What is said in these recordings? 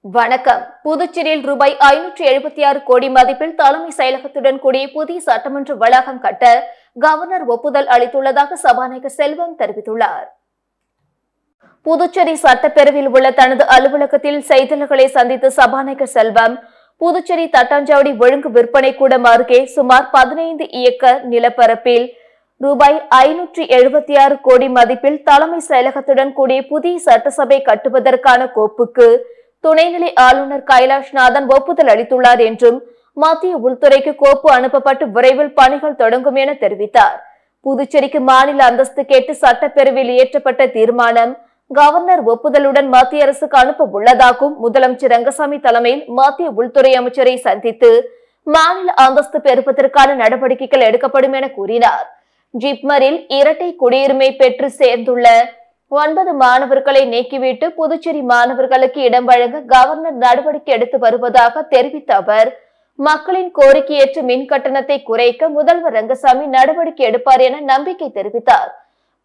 வணக்கம். புதுச்சேரியில் ரூபாய் 576 கோடி மதிப்பில் தலைமை செயலகத்துடன் கூடிய புதிய சட்டமன்ற வளாகம் கட்ட கவர்னர் ஒப்புதல் அளித்துள்ளதாக சபாநாயகர் செல்வம் தெரிவித்துள்ளார். புதுச்சேரி சட்டப்பேரவையில் உள்ள தனது அலுவலகத்தில் செய்தியாளர்களை சந்தித்த சபாநாயகர் செல்வம், புதுச்சேரி தட்டாஞ்சாவடி ஒழுங்கு விற்பனை கூடம் அருகே சுமார் 15 ஏக்கர் நிலப்பரப்பில் ரூபாய் 576 கோடி மதிப்பில் தலைமை செயலகத்துடன் கூடிய புதிய சட்டசபை கட்டுவதற்கான கோப்புக்கு துணைநிலை ஆளுநர் கைலாஷ்நாதன் ஒப்புதல் அளித்துள்ளார் என்றும், மத்திய உள்துறைக்கு கோப்பு அனுப்பப்பட்டு விரைவில் பணிகள் தொடங்கும் என தெரிவித்தார். புதுச்சேரிக்கு மாநில அந்தஸ்து கேட்டு சட்டப்பேரவையில் இயற்றப்பட்ட தீர்மானம் கவர்னர் ஒப்புதலுடன் மத்திய அரசுக்கு அனுப்ப உள்ளதாகவும், முதலமைச்சர் ரங்கசாமி தலைமையில் மத்திய உள்துறை அமைச்சரை சந்தித்து மாநில அந்தஸ்து பெறுவதற்கான நடவடிக்கைகள் எடுக்கப்படும் என கூறினார். ஜிப்மரில் இரட்டை குடியுரிமை பெற்று சேர்ந்துள்ள 9 மாணவர்களை நீக்கிவிட்டு புதுச்சேரி மாணவர்களுக்கு இடம் வழங்க கவர்னர் நடவடிக்கை எடுத்து வருவதாக தெரிவித்த அவர், மக்களின் கோரிக்கையேற்ற மின் கட்டணத்தை குறைக்க முதல்வர் ரங்கசாமி நடவடிக்கை எடுப்பார் என நம்பிக்கை தெரிவித்தார்.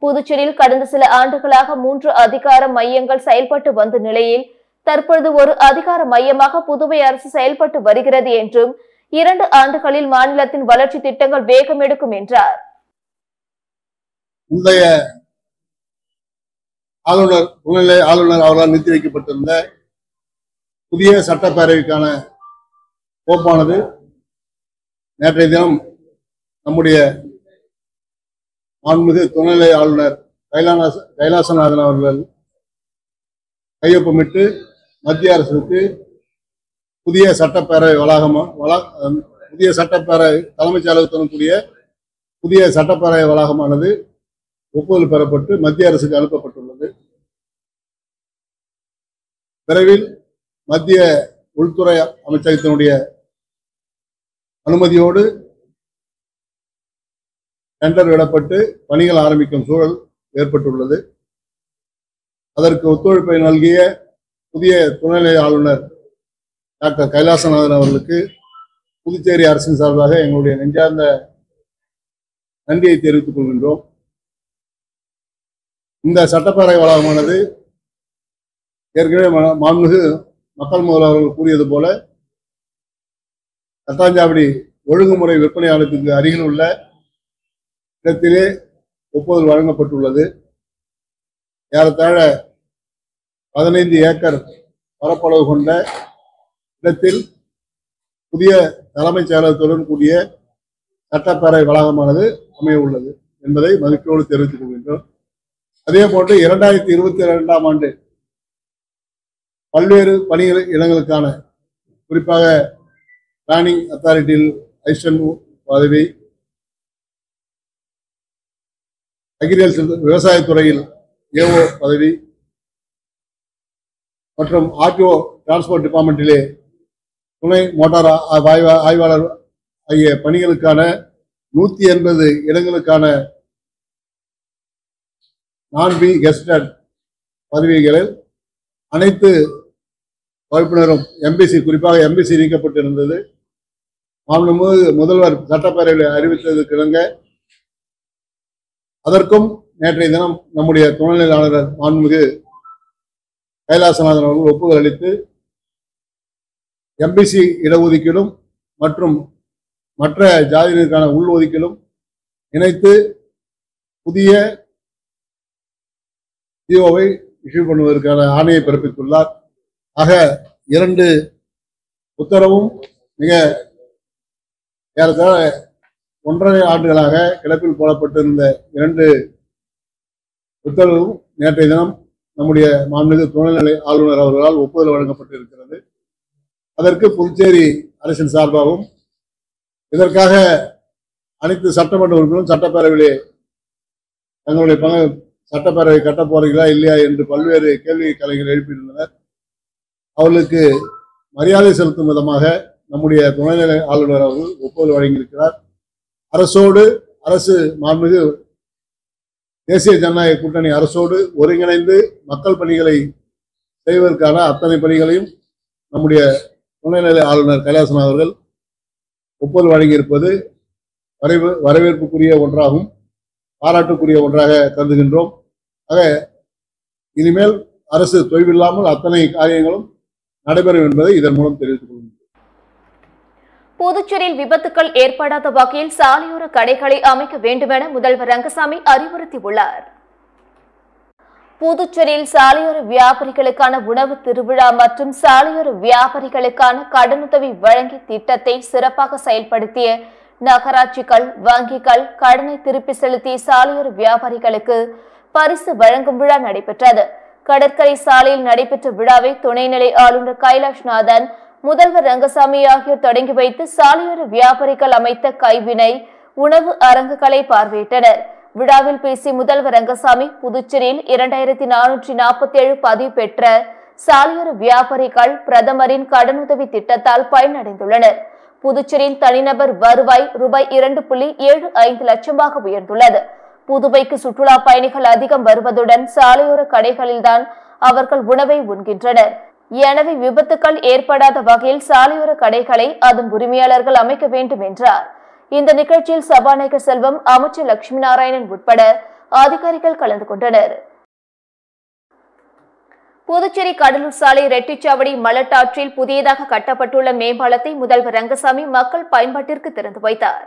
புதுச்சேரியில் கடந்த சில ஆண்டுகளாக 3 அதிகார மையங்கள் செயல்பட்டு வந்த நிலையில் தற்பொழுது ஒரு அதிகார மையமாக புதுவை அரசு செயல்பட்டு வருகிறது என்றும், 2 ஆண்டுகளில் மாநிலத்தின் வளர்ச்சி திட்டங்கள் வேகம் எடுக்கும் என்றார். ஆளுநர் துணைநிலை ஆளுநர் அவர்களால் நிறுத்தி வைக்கப்பட்டிருந்த புதிய சட்டப்பேரவைக்கான கோப்பானது நேற்றைய தினம் நம்முடைய மாண்புமிகு துணைநிலை ஆளுநர் கைலாசநாதன் அவர்கள் கையொப்பமிட்டு மத்திய அரசுக்கு புதிய சட்டப்பேரவை புதிய சட்டப்பேரவை தலைமைச் செயலகத்துடன் கூடிய புதிய சட்டப்பேரவை வளாகமானது ஒப்புதல் பெறப்பட்டு மத்திய அரசுக்கு அனுப்பப்பட்டுள்ளது. விரைவில் மத்திய உள்துறை அமைச்சகத்தினுடைய அனுமதியோடு டெண்டர் விடப்பட்டு பணிகள் ஆரம்பிக்கும் சூழல் ஏற்பட்டுள்ளது. அதற்கு ஒத்துழைப்பை நல்கிய புதிய துணைநிலை ஆளுநர் டாக்டர் கைலாசநாதன் அவர்களுக்கு புதுச்சேரி அரசின் சார்பாக எங்களுடைய நெஞ்சார்ந்த நன்றியை தெரிவித்துக் கொள்கின்றோம். இந்த சட்டப்பேரவை வளாகமானது ஏற்கனவே மாண்புமிகு மக்கள் முதல்வர் அவர்கள் கூறியது போல தட்டாஞ்சாவடி ஒழுங்குமுறை விற்பனை ஆலயத்துக்கு அருகில் உள்ள இடத்திலே ஒப்புதல் வழங்கப்பட்டுள்ளது. ஏறத்தாழ 15 ஏக்கர் பரப்பளவு கொண்ட இடத்தில் புதிய தலைமைச் செயலகத்துடன் கூடிய சட்டப்பேரவை வளாகமானது அமைய உள்ளது என்பதை மகிழ்ச்சியோடு தெரிவித்துக் கொள்கின்றோம். அதே போன்று 2022ஆம் ஆண்டு பல்வேறு பணிகள் இடங்களுக்கான, குறிப்பாக பிளானிங் அத்தாரிட்டியில் அசிஸ்டன்ட் பதவி, அக்ரிகல்ச்சர் விவசாயத்துறையில் ஏஓ பதவி மற்றும் ஆர்டிஓ டிரான்ஸ்போர்ட் டிபார்ட்மெண்டிலே துணை மோட்டார் ஆய்வாளர் ஆகிய பணிகளுக்கான 180 இடங்களுக்கான நான்-பி கெஸ்டட் பதவிகளில் அனைத்து வகுப்பினரும் எம்பிசி, குறிப்பாக எம்பிசி நீக்கப்பட்டிருந்தது. மாண்புமிகு முதல்வர் சட்டப்பேரவையில் அறிவித்ததற்கிணங்க அதற்கும் நேற்றைய தினம் நம்முடைய துணைநிலை ஆளுநர் மாண்புமிகு கைலாசநாதன் அவர்கள் ஒப்புதல் அளித்து எம்பிசி இடஒதுக்கீடும் மற்றும் மற்ற ஜாதியினருக்கான உள்ஒதுக்கீடும் இணைத்து புதிய ஜிஓவை இஷ்யூ பண்ணுவதற்கான ஆணையை பிறப்பித்துள்ளார். ஆக 2 உத்தரவும் மிக ஏறத்தாழ 1.5 ஆண்டுகளாக கிடப்பில் போடப்பட்டிருந்த 2 உத்தரவும் நேற்றைய தினம் நம்முடைய மாண்புமிகு துணைநிலை ஆளுநர் அவர்களால் ஒப்புதல் வழங்கப்பட்டிருக்கிறது. அதற்கு புதுச்சேரி அரசின் சார்பாகவும் இதற்காக அனைத்து சட்டமன்ற உறுப்பினரும் சட்டப்பேரவையிலே தங்களுடைய சட்டப்பேரவை கட்டப் போறீங்களா இல்லையா என்று பல்வேறு கேள்வி கலைஞர்கள் எழுப்பியிருந்தனர். அவர்களுக்கு மரியாதை செலுத்தும் விதமாக நம்முடைய துணைநிலை ஆளுநர் அவர்கள் ஒப்புதல் வழங்கியிருக்கிறார். அரசு மாண்புமிகு தேசிய ஜனநாயக கூட்டணி அரசோடு ஒருங்கிணைந்து மக்கள் பணிகளை செய்வதற்கான அத்தனை பணிகளையும் நம்முடைய துணைநிலை ஆளுநர் கைலாசநாதன் அவர்கள் ஒப்புதல் வழங்கியிருப்பது வரவேற்புக்குரிய ஒன்றாகும், பாராட்டுக்குரிய ஒன்றாக கருதுகின்றோம். ஆக இனிமேல் அரசு தொய்வில்லாமல் அத்தனை காரியங்களும் நடைபெறும் என்பதை இதன் மூலம் தெரிவித்துக் கொள்கிறேன். புதுச்சேரியில் விபத்துக்கள் ஏற்படாத வகையில் சாலையோர கடைகளை அமைக்க வேண்டுமென முதல்வர் ரங்கசாமி அறிவுறுத்தியுள்ளார். புதுச்சேரியில் சாலையோர வியாபாரிகளுக்கான உணவு திருவிழா மற்றும் சாலையோர வியாபாரிகளுக்கான கடனுதவி வழங்கிய திட்டத்தை சிறப்பாக செயல்படுத்திய நகராட்சிகள், வங்கிகள் கடனை திருப்பி செலுத்திய சாலையோர வியாபாரிகளுக்கு பரிசு வழங்கும் விழா நடைபெற்றது. கடற்கரை சாலையில் நடைபெற்ற விழாவை துணைநிலை ஆளுநர் கைலாஷ்நாதன், முதல்வர் ரங்கசாமி ஆகியோர் தொடங்கி வைத்து சாலையோர வியாபாரிகள் அமைத்த கைவினை உணவு அரங்குகளை பார்வையிட்டனர். விழாவில் பேசிய முதல்வர் ரங்கசாமி, புதுச்சேரியில் 2447 பதிவு பெற்ற சாலையோர வியாபாரிகள் பிரதமரின் கடனுதவி திட்டத்தால் பயனடைந்துள்ளனர். புதுச்சேரியின் தனிநபர் வருவாய் ரூபாய் 2.75 லட்சமாக உயர்ந்துள்ளது. புதுவைக்கு சுற்றுலா பயணிகள் அதிகம் வருவதுடன் சாலையோர கடைகளில்தான் அவர்கள் உணவை உண்கின்றனர். எனவே விபத்துக்கள் ஏற்படாத வகையில் சாலையோர கடைகளை அதன் உரிமையாளர்கள் அமைக்க வேண்டும் என்றார். இந்த நிகழ்ச்சியில் சபாநாயகர் செல்வம், அமைச்சர் லட்சுமி நாராயணன் உட்பட அதிகாரிகள் கலந்து கொண்டனர். புதுச்சேரி கடலூர் சாலை ரெட்டிச்சாவடி மலட்டாற்றில் புதியதாக கட்டப்பட்டுள்ள மேம்பாலத்தை முதல்வர் ரங்கசாமி மக்கள் பயன்பாட்டிற்கு திறந்து வைத்தார்.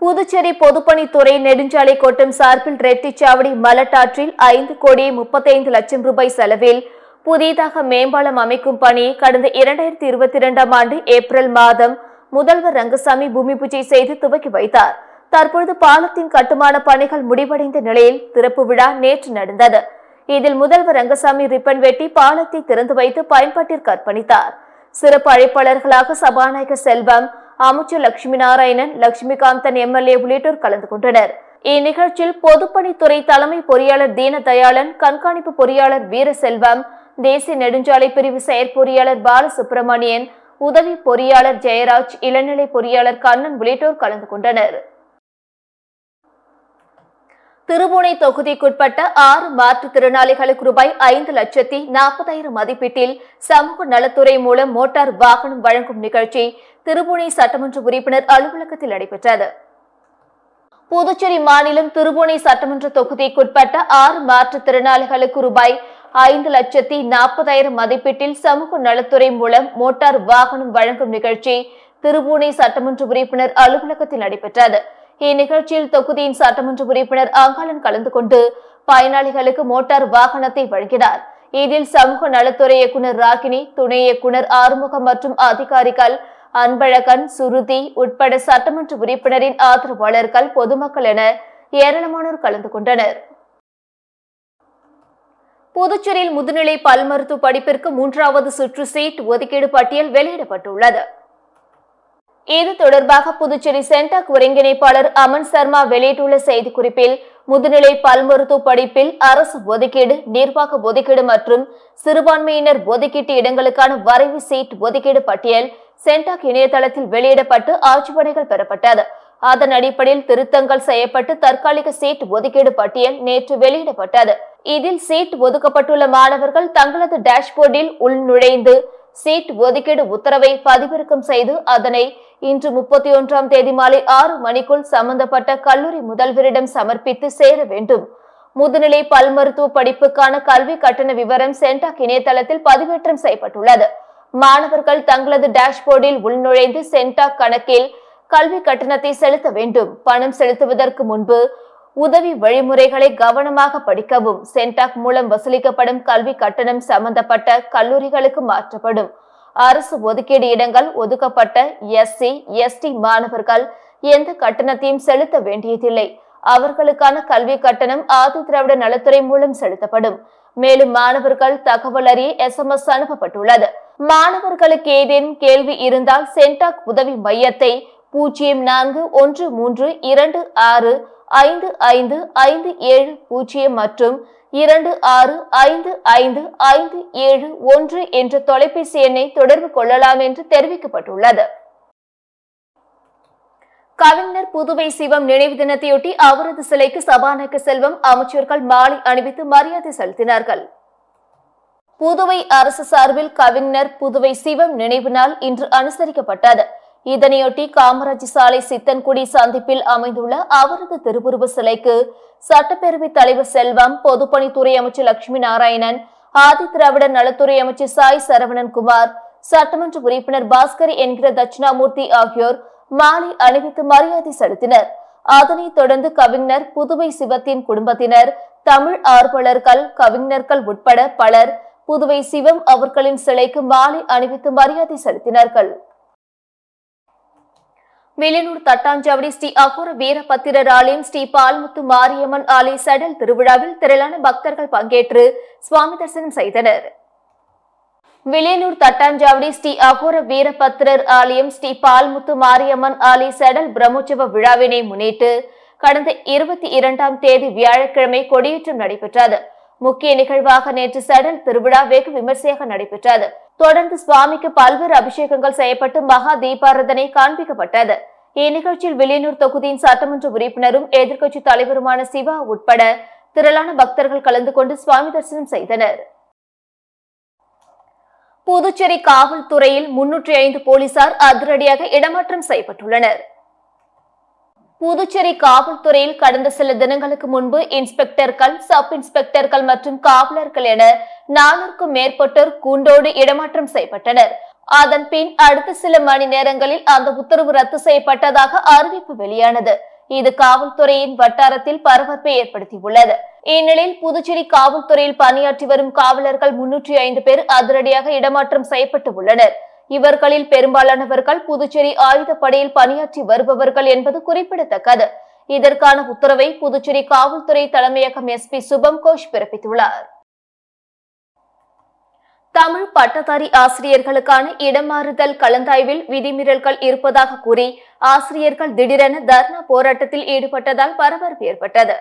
புதுச்சேரி பொதுப்பணித்துறை நெடுஞ்சாலை கோட்டம் சார்பில் ரெட்டிச்சாவடி மலட்டாற்றில் 5,35 லட்சம் ரூபாய் செலவில் புதிதாக மேம்பாலம் அமைக்கும் பணியை கடந்த 2022ஆம் ஆண்டு ஏப்ரல் மாதம் முதல்வர் ரங்கசாமி பூமி பூஜை செய்து துவக்கி வைத்தார். தற்பொழுது பாலத்தின் கட்டுமான பணிகள் முடிவடைந்த நிலையில் திறப்பு விழா நேற்று நடந்தது. இதில் முதல்வர் ரங்கசாமி ரிப்பன் வெட்டி பாலத்தை திறந்து வைத்து பயன்பாட்டிற்கு அர்ப்பணித்தார். சிறப்பு அழைப்பாளர்களாக சபாநாயகர் செல்வம், அமைச்சர் லட்சுமி நாராயணன், லட்சுமிகாந்தன் எம்எல்ஏ உள்ளிட்டோர் கலந்து கொண்டனர். இந்நிகழ்ச்சியில் பொதுப்பணித்துறை தலைமை பொறியாளர் தீனதயாளன், கண்காணிப்பு பொறியாளர் வீரசெல்வம், தேசிய நெடுஞ்சாலை பிரிவு செயற்பொறியாளர் பாலசுப்பிரமணியன், உதவி பொறியாளர் ஜெயராஜ், இளநிலை பொறியாளர் கண்ணன் உள்ளிட்டோர் கலந்து கொண்டனர். திருபுவனை தொகுதிக்குட்பட்ட 6 மாற்றுத்திறனாளிகளுக்கு ரூபாய் 5,40,000 மதிப்பீட்டில் சமூக நலத்துறை மூலம் மோட்டார் வாகனம் வழங்கும் நிகழ்ச்சி திருபுவனை சட்டமன்ற உறுப்பினர் அலுவலகத்தில் நடைபெற்றது. புதுச்சேரி மாநிலம் திருபுவனை சட்டமன்ற தொகுதிக்குட்பட்ட 6 மாற்றுத்திறனாளிகளுக்கு ரூபாய் 5,40,000 மதிப்பீட்டில் சமூக நலத்துறை மூலம் மோட்டார் வாகனம் வழங்கும் நிகழ்ச்சி திருபுவனை சட்டமன்ற உறுப்பினர் அலுவலகத்தில் நடைபெற்றது. இந்நிகழ்ச்சியில் தொகுதியின் சட்டமன்ற உறுப்பினர் அங்காளன் கலந்து கொண்டு பயனாளிகளுக்கு மோட்டார் வாகனத்தை வழங்கினார். இதில் சமூக நலத்துறை இயக்குநர் ராகினி, துணை இயக்குநர் ஆறுமுகம் மற்றும் அதிகாரிகள் அன்பழகன், சுருதி உட்பட சட்டமன்ற உறுப்பினரின் ஆதரவாளர்கள், பொதுமக்கள் என ஏராளமானோர் கலந்து கொண்டனர். புதுச்சேரியில் முதுநிலை பல் மருத்துவ படிப்பிற்கு 3வது சுற்று சீட் ஒதுக்கீடு பட்டியல் வெளியிடப்பட்டுள்ளது. இது தொடர்பாக புதுச்சேரி சென்டாக் ஒருங்கிணைப்பாளர் அமன் சர்மா வெளியிட்டுள்ள செய்திக்குறிப்பில், முதுநிலை பல் மருத்துவ படிப்பில் அரசு ஒதுக்கீடு, நிர்வாக ஒதுக்கீடு மற்றும் சிறுபான்மையினர் ஒதுக்கீட்டு இடங்களுக்கான வரைவு சீட் ஒதுக்கீடு பட்டியல் சென்டாக் இணையதளத்தில் வெளியிடப்பட்டு ஆட்சேபனைகள் பெறப்பட்டது. அதன் அடிப்படையில் திருத்தங்கள் செய்யப்பட்டு தற்காலிக சீட் ஒதுக்கீடு பட்டியல் நேற்று வெளியிடப்பட்டது. இதில் சீட் ஒதுக்கப்பட்டுள்ள மாணவர்கள் தங்களது டேஷ்போர்டில் உள்நுழைந்து சீட் ஒதுக்கீடு உத்தரவை பதிவிறக்கம் செய்து அதனை இன்று 31ஆம் தேதி மாலை 6 மணிக்குள் சம்பந்தப்பட்ட கல்லூரி முதல்வரிடம் சமர்ப்பித்து சேர வேண்டும். முதுநிலை பல் மருத்துவ படிப்புக்கான கல்வி கட்டண விவரம் சென்டாக் இணையதளத்தில் பதிவேற்றம் செய்யப்பட்டுள்ளது. மாணவர்கள் தங்களது டேஷ்போர்டில் உள்நுழைந்து சென்டாக் கணக்கில் கல்வி கட்டணத்தை செலுத்த வேண்டும். பணம் செலுத்துவதற்கு முன்பு உதவி வழிமுறைகளை கவனமாக படிக்கவும். சென்டாக் மூலம் வசூலிக்கப்படும் கல்வி கட்டணம் சம்பந்தப்பட்ட கல்லூரிகளுக்கு மாற்றப்படும். அரசு ஒதுக்கீடு இடங்கள் ஒதுக்கப்பட்ட எஸ்சி, எஸ்டி மாணவர்கள் எந்த கட்டணத்தையும் செலுத்த வேண்டியதில்லை. அவர்களுக்கான கல்வி கட்டணம் ஆதி திராவிட நலத்துறை மூலம் செலுத்தப்படும். மேலும் மாணவர்கள் தகவல் அறிய SMS அனுப்பப்பட்டுள்ளது. மாணவர்களுக்கு ஏதேனும் கேள்வி இருந்தால் சென்டாக் உதவி மையத்தை 0412265557 மற்றும் 26555571 என்ற தொலைபேசி எண்ணை தொடர்பு கொள்ளலாம் என்று தெரிவிக்கப்பட்டுள்ளது. கவிஞர் புதுவை சிவம் நினைவு தினத்தையொட்டி அவரது சிலைக்கு சபாநாயகர் செல்வம், அமைச்சர்கள் மாலை அணிவித்து மரியாதை செலுத்தினார்கள். புதுவை அரசு சார்பில் கவிஞர் புதுவை சிவம் நினைவு நாள் இன்று அனுசரிக்கப்பட்டது. இதனையொட்டி காமராஜ் சாலை சித்தன்குடி சந்திப்பில் அமைந்துள்ள அவரது திருவுருவ சிலைக்கு சட்டப்பேரவைத் தலைவர் செல்வம், பொதுப்பணித்துறை அமைச்சர் லட்சுமி நாராயணன், ஆதி திராவிடர் நலத்துறை அமைச்சர் சாய் சரவணன் குமார், சட்டமன்ற உறுப்பினர் பாஸ்கர் என்கிற தட்சிணாமூர்த்தி ஆகியோர் மாலை அணிவித்து மரியாதை செலுத்தினர். அதனைத் தொடர்ந்து கவிஞர் புதுவை சிவத்தின் குடும்பத்தினர், தமிழ் ஆர்வலர்கள், கவிஞர்கள் உட்பட பலர் புதுவை சிவம் அவர்களின் சிலைக்கு மாலை அணிவித்து மரியாதை செலுத்தினார்கள். வில்லியனூர் தட்டாஞ்சாவடி ஸ்ரீ அகோர வீரபத்திரர் ஆலயம் ஸ்ரீ பால்முத்து மாரியம்மன் ஆலய சடல் திருவிழாவில் திரளான பக்தர்கள் பங்கேற்று சுவாமி தரிசனம் செய்தனர். வில்லியனூர் தட்டாஞ்சாவடி ஸ்ரீ அகோர வீரபத்திரர் ஆலயம் ஸ்ரீ பால்முத்து மாரியம்மன் ஆலய சடல் பிரம்மோற்சவ விழாவினை முன்னிட்டு கடந்த 22ஆம் தேதி வியாழக்கிழமை கொடியேற்றம் நடைபெற்றது. முக்கிய நிகழ்வாக நேற்று சடல் திருவிழா வெகு விமர்சையாக நடைபெற்றது. தொடர்ந்து சுவாமிக்கு பல்வேறு அபிஷேகங்கள் செய்யப்பட்டு மகா தீபாராதனை காண்பிக்கப்பட்டது. இந்நிகழ்ச்சியில் வில்லியனூர் தொகுதியின் சட்டமன்ற உறுப்பினரும் எதிர்க்கட்சி தலைவருமான சிவா உட்பட திரளான பக்தர்கள் கலந்து கொண்டு சுவாமி தரிசனம் செய்தனர். புதுச்சேரி காவல்துறையில் 305 போலீசார் அதிரடியாக இடமாற்றம் செய்யப்பட்டுள்ளனர். புதுச்சேரி காவல்துறையில் கடந்த சில தினங்களுக்கு முன்பு இன்ஸ்பெக்டர்கள், சப் இன்ஸ்பெக்டர்கள் மற்றும் காவலர்கள் என 400க்கும் மேற்பட்டோர் கூண்டோடு இடமாற்றம் செய்யப்பட்டனர். அதன் பின் அடுத்த சில மணி நேரங்களில் அந்த உத்தரவு ரத்து செய்யப்பட்டதாக அறிவிப்பு வெளியானது. இது காவல்துறையின் வட்டாரத்தில் பரபரப்பை ஏற்படுத்தியுள்ளது. இந்நிலையில் புதுச்சேரி காவல்துறையில் பணியாற்றி வரும் காவலர்கள் 305 பேர் அதிரடியாக இடமாற்றம் செய்யப்பட்டு உள்ளனர். இவர்களில் பெரும்பாலானவர்கள் புதுச்சேரி ஆயுதப்படையில் பணியாற்றி வருபவர்கள் என்பது குறிப்பிடத்தக்கது. இதற்கான உத்தரவை புதுச்சேரி காவல்துறை தலைமையகம் எஸ்பி சுபம் கோஷ் பிறப்பித்துள்ளார். தமிழ் பட்டதாரி ஆசிரியர்களுக்கான இடமாறுதல் கலந்தாய்வில் விதிமீறல்கள் இருப்பதாக கூறி ஆசிரியர்கள் திடீரென தர்ணா போராட்டத்தில் ஈடுபட்டதால் பரபரப்பு ஏற்பட்டது.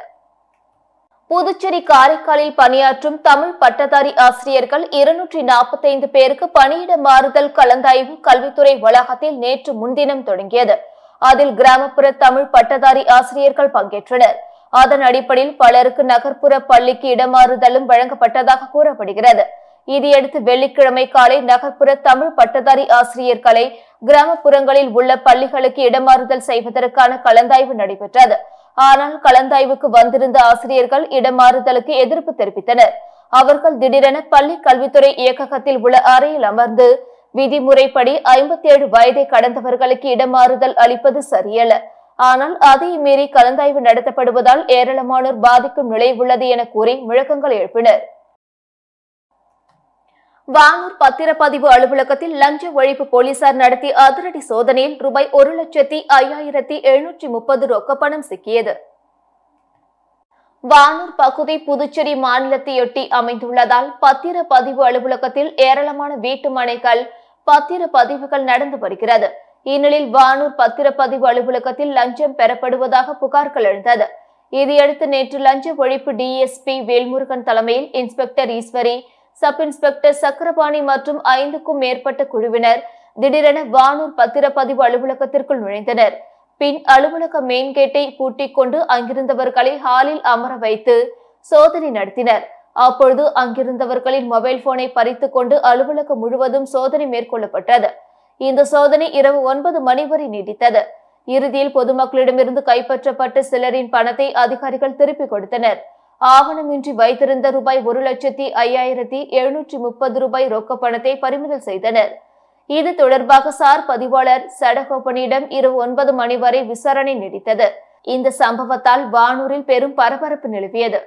புதுச்சேரி காரைக்காலில் பணியாற்றும் தமிழ் பட்டதாரி ஆசிரியர்கள் 245 பேருக்கு பணியிட மாறுதல் கலந்தாய்வு கல்வித்துறை வளாகத்தில் நேற்று முன்தினம் தொடங்கியது. அதில் கிராமப்புற தமிழ் பட்டதாரி ஆசிரியர்கள் பங்கேற்றனர். அதன் அடிப்படையில் பலருக்கு நகர்ப்புற பள்ளிக்கு இடமாறுதலும் வழங்கப்பட்டதாக கூறப்படுகிறது. இதையடுத்து வெள்ளிக்கிழமை காலை நகர்ப்புற தமிழ் பட்டதாரி ஆசிரியர்களை கிராமப்புறங்களில் உள்ள பள்ளிகளுக்கு இடமாறுதல் செய்வதற்கான கலந்தாய்வு நடைபெற்றது. ஆனால் கலந்தாய்வுக்கு வந்திருந்த ஆசிரியர்கள் இடமாறுதலுக்கு எதிர்ப்பு தெரிவித்தனர். அவர்கள் திடீரென பள்ளி கல்வித்துறை இயக்ககத்தில் உள்ள அறையில் அமர்ந்து விதிமுறைப்படி 57 வயதை கடந்தவர்களுக்கு இடமாறுதல் அளிப்பது சரியல்ல, ஆனால் அதை மீறி கலந்தாய்வு நடத்தப்படுவதால் ஏராளமானோர் பாதிக்கும் நிலை உள்ளது என கூறி முழக்கங்கள் எழுப்பினர். வானூர் பத்திரப்பதிவு அலுவலகத்தில் லஞ்ச ஒழிப்பு போலீசார் நடத்திய அதிரடி சோதனையில் ரூபாய் 1,05,730 ரொக்கப்பணம் சிக்கியது. வானூர் பகுதி புதுச்சேரி மாநிலத்தையொட்டி அமைந்துள்ளதால் பத்திரப்பதிவு அலுவலகத்தில் ஏராளமான வீட்டு மனைகள் பத்திரப்பதிவுகள் நடந்து வருகிறது. இந்நிலையில் வானூர் பத்திரப்பதிவு அலுவலகத்தில் லஞ்சம் பெறப்படுவதாக புகார்கள் எழுந்தது. இதையடுத்து நேற்று லஞ்ச ஒழிப்பு டிஎஸ்பி வேல்முருகன் தலைமையில் inspector Eswari, sub inspector Chakrapani மற்றும் 5க்கும் மேற்பட்ட குழுவினர் திடீரென வானூர் பத்திரப்பதிவு அலுவலகத்திற்குள் நுழைந்தனர். பின் அலுவலக மெயின் கேட்டை பூட்டிக் கொண்டு அங்கிருந்தவர்களை ஹாலில் அமர வைத்து சோதனை நடத்தினர். அப்பொழுது அங்கிருந்தவர்களின் மொபைல் போனை பறித்துக் கொண்டு அலுவலகம் முழுவதும் சோதனை மேற்கொள்ளப்பட்டது. இந்த சோதனை இரவு 9 மணி வரை நீடித்தது. இறுதியில் பொதுமக்களிடமிருந்து கைப்பற்றப்பட்ட சிலரின் பணத்தை அதிகாரிகள் திருப்பிக் கொடுத்தனர். ஆவணமின்றி வைத்திருந்த ரூபாய் 1,05,730 ரொக்க பணத்தை பறிமுதல் செய்தனர். இது தொடர்பாக சார் பதிவாளர் சடகோபனிடம் இரவு 9 மணி வரை விசாரணை நீடித்தது. இந்த சம்பவத்தால் வானூரில் பெரும் பரபரப்பு நிலவியது.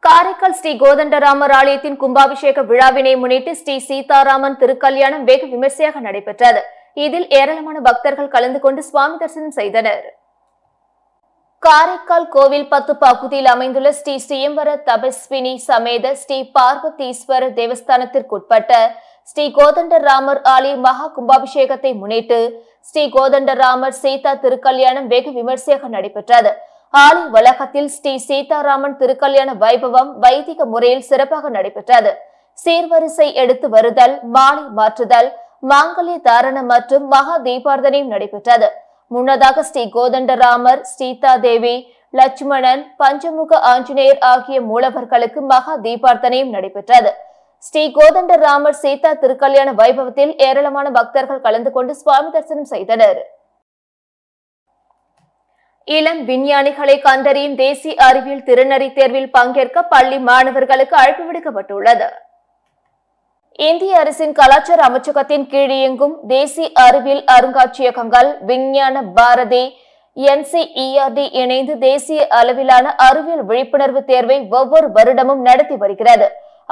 காரைக்கால் ஸ்ரீ கோதண்டராமர் ஆலயத்தின் கும்பாபிஷேக விழாவினை முன்னிட்டு ஸ்ரீ சீதாராமன் திருக்கல்யாணம் வெகு விமர்சையாக நடைபெற்றது. இதில் ஏராளமான பக்தர்கள் கலந்து கொண்டு சுவாமி தரிசனம் செய்தனர். காரைக்கால் கோவில் 10 பகுதியில் அமைந்துள்ள ஸ்ரீ சுயம்பர தபஸ்வினி சமேத ஸ்ரீ பார்வதீஸ்வரர் தேவஸ்தானத்திற்குட்பட்ட ஸ்ரீ கோதண்டராமர் ஆலய மகா கும்பாபிஷேகத்தை முன்னிட்டு ஸ்ரீ கோதண்டராமர் சீதா திருக்கல்யாணம் வெகு விமர்சையாக நடைபெற்றது. ஆலய வளாகத்தில் ஸ்ரீ சீதாராமன் திருக்கல்யாண வைபவம் வைதிக முறையில் சிறப்பாக நடைபெற்றது. சீர்வரிசை எடுத்து வருதல், மாலை மாற்றுதல், மாங்கல்ய தாரணம் மற்றும் மகா தீபார்த்தனையும் நடைபெற்றது. முன்னதாக ஸ்ரீ கோதண்டராமர், சீதா தேவி, லட்சுமணன், பஞ்சமுக ஆஞ்சநேயர் ஆகிய மூலவர்களுக்கு மகா தீபார்த்தனையும் நடைபெற்றது. ஸ்ரீ கோதண்டராமர் சீதா திருக்கல்யாண வைபவத்தில் ஏராளமான பக்தர்கள் கலந்து கொண்டு சுவாமி தரிசனம் செய்தனர். இளம் விஞ்ஞானிகளை கண்டறியும் தேசிய அறிவியல் திறனறி தேர்வில் பங்கேற்க பள்ளி மாணவர்களுக்கு அழைப்பு விடுக்கப்பட்டுள்ளது. இந்திய அரசின் கலாச்சார அமைச்சகத்தின் கீழ் இயங்கும் தேசிய அறிவியல் அருங்காட்சியகங்கள், விஞ்ஞான பாரதி, NCERT இணைந்து தேசிய அளவிலான அறிவியல் விழிப்புணர்வு தேர்வை ஒவ்வொரு வருடமும் நடத்தி வருகிறது.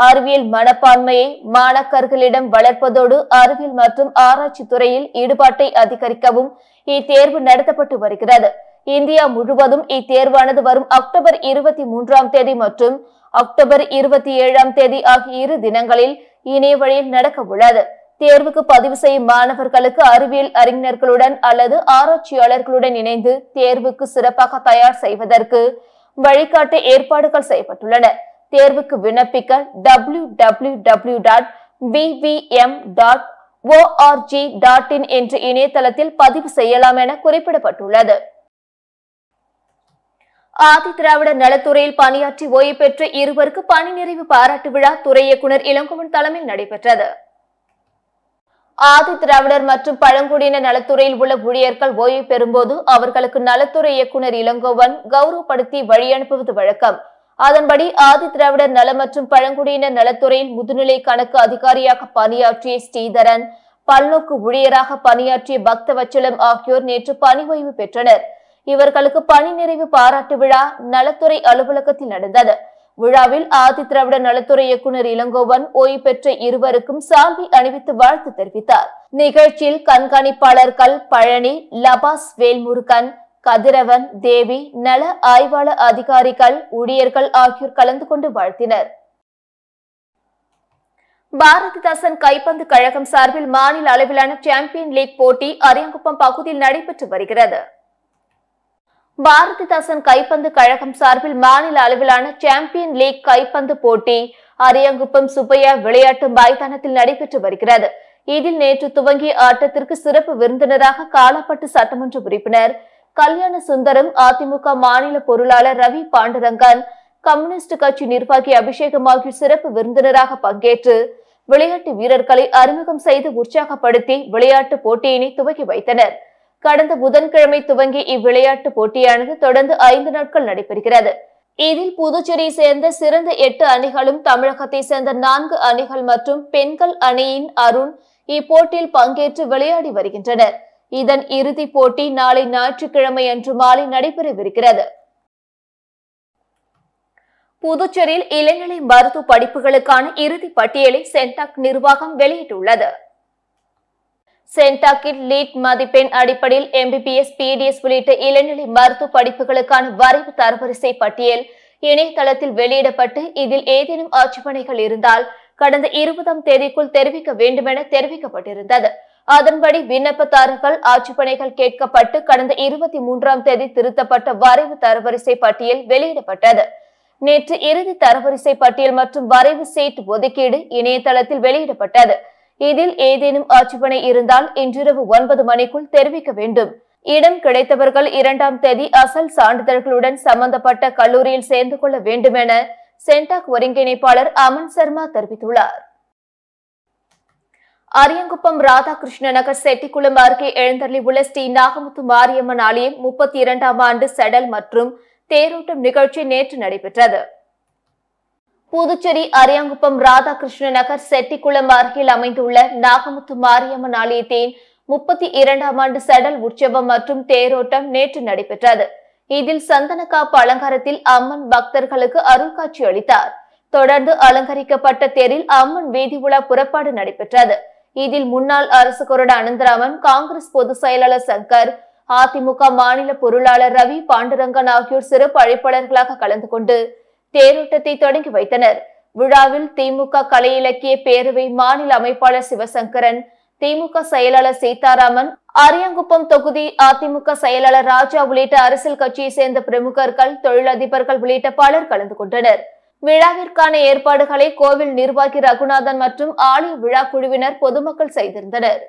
அறிவியல் மனப்பான்மையை மாணாக்கர்களிடம் வளர்ப்பதோடு அறிவியல் மற்றும் ஆராய்ச்சி துறையில் ஈடுபாட்டை அதிகரிக்கவும் இத்தேர்வு நடத்தப்பட்டு வருகிறது. இந்தியா முழுவதும் இத்தேர்வானது வரும் அக்டோபர் 23ஆம் தேதி மற்றும் அக்டோபர் 27ஆம் தேதி ஆகிய 2 தினங்களில் இணைய வழியில் நடக்க உள்ளது. தேர்வுக்கு பதிவு செய்யும் மாணவர்களுக்கு அறிவியல் அறிஞர்களுடன் அல்லது ஆராய்ச்சியாளர்களுடன் இணைந்து தேர்வுக்கு சிறப்பாக தயார் செய்வதற்கு வழிகாட்டு ஏற்பாடுகள் செய்யப்பட்டுள்ளன. தேர்வுக்கு விண்ணப்பிக்க www.bvm.org.in என்ற இணையதளத்தில் பதிவு செய்யலாம் என குறிப்பிடப்பட்டுள்ளது. ஆதி திராவிட நலத்துறையில் பணியாற்றி ஓய்வு பெற்ற இருவருக்கு பணி நிறைவு பாராட்டு விழா துறை இயக்குநர் இளங்கோவன் தலைமையில் நடைபெற்றது. ஆதி திராவிடர் மற்றும் பழங்குடியின நலத்துறையில் உள்ள ஊழியர்கள் ஓய்வு பெறும்போது அவர்களுக்கு நலத்துறை இயக்குநர் இளங்கோவன் கௌரவப்படுத்தி வழி அனுப்புவது வழக்கம். அதன்படி ஆதி திராவிடர் நல மற்றும் பழங்குடியினர் நலத்துறையில் முதுநிலை கணக்கு அதிகாரியாக பணியாற்றிய ஸ்ரீதரன், பல்நோக்கு ஊழியராக பணியாற்றிய பக்தவச்சலம் ஆகியோர் நேற்று பணி ஓய்வு பெற்றனர். இவர்களுக்கு பணி நிறைவு பாராட்டு விழா நலத்துறை அலுவலகத்தில் நடந்தது. விழாவில் ஆதி திராவிட நலத்துறை இயக்குநர் இளங்கோவன் ஓய்வு பெற்ற இருவருக்கும் சால்வை அணிவித்து வாழ்த்து தெரிவித்தார். நிகழ்ச்சியில் கண்காணிப்பாளர்கள் பழனி, லபாஸ், வேல்முருகன், கதிரவன், தேவி, நல ஆய்வாளர் அதிகாரிகள், ஊழியர்கள் ஆகியோர் கலந்து கொண்டு வாழ்த்தினர். பாரதிதாசன் கைப்பந்து கழகம் சார்பில் மாநில அளவிலான சாம்பியன் லீக் போட்டி அரியாங்குப்பம் பகுதியில் நடைபெற்று வருகிறது. பாரதிதாசன் கைப்பந்து கழகம் சார்பில் மாநில அளவிலான சாம்பியன் லீக் கைப்பந்து போட்டி அரியாங்குப்பம் சுப்பையா விளையாட்டு மைதானத்தில் நடைபெற்று வருகிறது. இதில் நேற்று துவங்கிய ஆட்டத்திற்கு சிறப்பு விருந்தினராக காலாப்பட்டு சட்டமன்ற உறுப்பினர் கல்யாண சுந்தரம், அதிமுக மாநில பொருளாளர் ரவி பாண்டுரங்கன், கம்யூனிஸ்ட் கட்சி நிர்வாகி அபிஷேகம் ஆகியோர் சிறப்பு விருந்தினராக பங்கேற்று விளையாட்டு வீரர்களை அறிமுகம் செய்து உற்சாகப்படுத்தி விளையாட்டு போட்டியினை துவக்கி வைத்தனர். கடந்த புதன்கிழமை துவங்கி இவ்விளையாட்டு போட்டியானது தொடர்ந்து 5 நாட்கள் நடைபெறுகிறது. இதில் புதுச்சேரியை சேர்ந்த சிறந்த 8 அணிகளும், தமிழகத்தை சேர்ந்த 4 அணிகள் மற்றும் பெண்கள் அணியின் அருண் இப்போட்டியில் பங்கேற்று விளையாடி வருகின்றனர். இதன் இறுதிப் போட்டி நாளை ஞாயிற்றுக்கிழமை அன்று மாலை நடைபெறவிருக்கிறது. புதுச்சேரியில் இளநிலை மருத்துவ படிப்புகளுக்கான இறுதி பட்டியலை சென்டாக் நிர்வாகம் வெளியிட்டுள்ளது. சென்டாக்கில் லீட் மதிப்பெண் அடிப்படையில் MBBS, PDS உள்ளிட்ட இளநிலை மருத்துவ படிப்புகளுக்கான வரைவு தரவரிசை பட்டியல் இணையதளத்தில் வெளியிடப்பட்டு இதில் ஏதேனும் ஆட்சேபனைகள் இருந்தால் கடந்த 20ஆம் தேதிக்குள் தெரிவிக்க வேண்டும் என தெரிவிக்கப்பட்டிருந்தது. அதன்படி விண்ணப்பதாரர்கள் ஆட்சேபனைகள் கேட்கப்பட்டு கடந்த 23ஆம் தேதி திருத்தப்பட்ட வரைவு தரவரிசை பட்டியல் வெளியிடப்பட்டது. நேற்று இறுதி தரவரிசை பட்டியல் மற்றும் வரைவு சீட் ஒதுக்கீடு இணையதளத்தில் வெளியிடப்பட்டது. இதில் ஏதேனும் ஆட்சேபனை இருந்தால் இன்றிரவு 9 மணிக்குள் தெரிவிக்க வேண்டும். இடம் கிடைத்தவர்கள் 2ஆம் தேதி அசல் சான்றிதழ்களுடன் சம்பந்தப்பட்ட கல்லூரியில் சேர்ந்து கொள்ள வேண்டும் என சென்டாக் ஒருங்கிணைப்பாளர் அமன் சர்மா தெரிவித்துள்ளார். அரியாங்குப்பம் ராதாகிருஷ்ண நகர் செட்டிக்குளம் அருகே எழுந்தருளி உள்ள ஸ்ரீ நாகமுத்து மாரியம்மன் ஆலயம் 32ஆம் ஆண்டு செடல் மற்றும் தேரோட்டம் நிகழ்ச்சி நேற்று நடைபெற்றது. புதுச்சேரி அரியாங்குப்பம் ராதாகிருஷ்ண நகர் செட்டிக்குளம் அருகில் அமைந்துள்ள நாகமுத்து மாரியம்மன் ஆலயத்தின் 32ஆம் ஆண்டு செடல் உற்சவம் மற்றும் தேரோட்டம் நேற்று நடைபெற்றது. இதில் சந்தனக்காப்பு அலங்காரத்தில் அம்மன் பக்தர்களுக்கு அருள் காட்சி அளித்தார். தொடர்ந்து அலங்கரிக்கப்பட்ட தேரில் அம்மன் வீதி உலா புறப்பாடு நடைபெற்றது. இதில் முன்னாள் அரசு கொறடா அனந்தராமன், காங்கிரஸ் பொதுச் செயலாளர் சங்கர், அதிமுக மாநில பொருளாளர் ரவி பாண்டுரங்கன் ஆகியோர் சிறப்பு அழைப்பாளர்களாக கலந்து கொண்டு தேரோட்டத்தை தொடங்கி வைத்தனர். விழாவில் திமுக கலை இலக்கிய பேரவை மாநில அமைப்பாளர் சிவசங்கரன், திமுக செயலாளர் சீதாராமன், அரியாங்குப்பம் தொகுதி அதிமுக செயலாளர் ராஜா உள்ளிட்ட அரசியல் கட்சியை சேர்ந்த பிரமுகர்கள், தொழிலதிபர்கள் உள்ளிட்ட பலர் கலந்து கொண்டனர். விழாவிற்கான ஏற்பாடுகளை கோவில் நிர்வாகி ரகுநாதன் மற்றும் ஆலய விழா குழுவினர் பொதுமக்கள் செய்திருந்தனர்.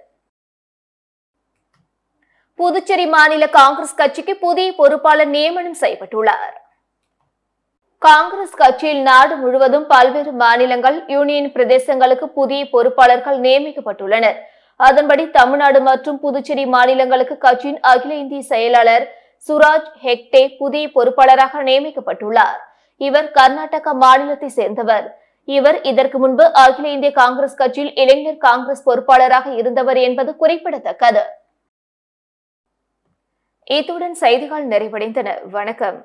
புதுச்சேரி மாநில காங்கிரஸ் கட்சிக்கு புதிய பொறுப்பாளர் நியமனம் செய்யப்பட்டுள்ளார். காங்கிரஸ் கட்சியில் நாடு முழுவதும் பல்வேறு மாநிலங்கள், யூனியன் பிரதேசங்களுக்கு புதிய பொறுப்பாளர்கள் நியமிக்கப்பட்டுள்ளனர். அதன்படி தமிழ்நாடு மற்றும் புதுச்சேரி மாநிலங்களுக்கு கட்சியின் அகில இந்திய செயலாளர் சுராஜ் ஹெக்டே புதிய பொறுப்பாளராக நியமிக்கப்பட்டுள்ளார். இவர் கர்நாடக மாநிலத்தை சேர்ந்தவர். இவர் இதற்கு முன்பு அகில இந்திய காங்கிரஸ் கட்சியில் இளைஞர் காங்கிரஸ் பொறுப்பாளராக இருந்தவர் என்பது குறிப்பிடத்தக்கது. இத்துடன் செய்திகள் நிறைவடைந்தன. வணக்கம்.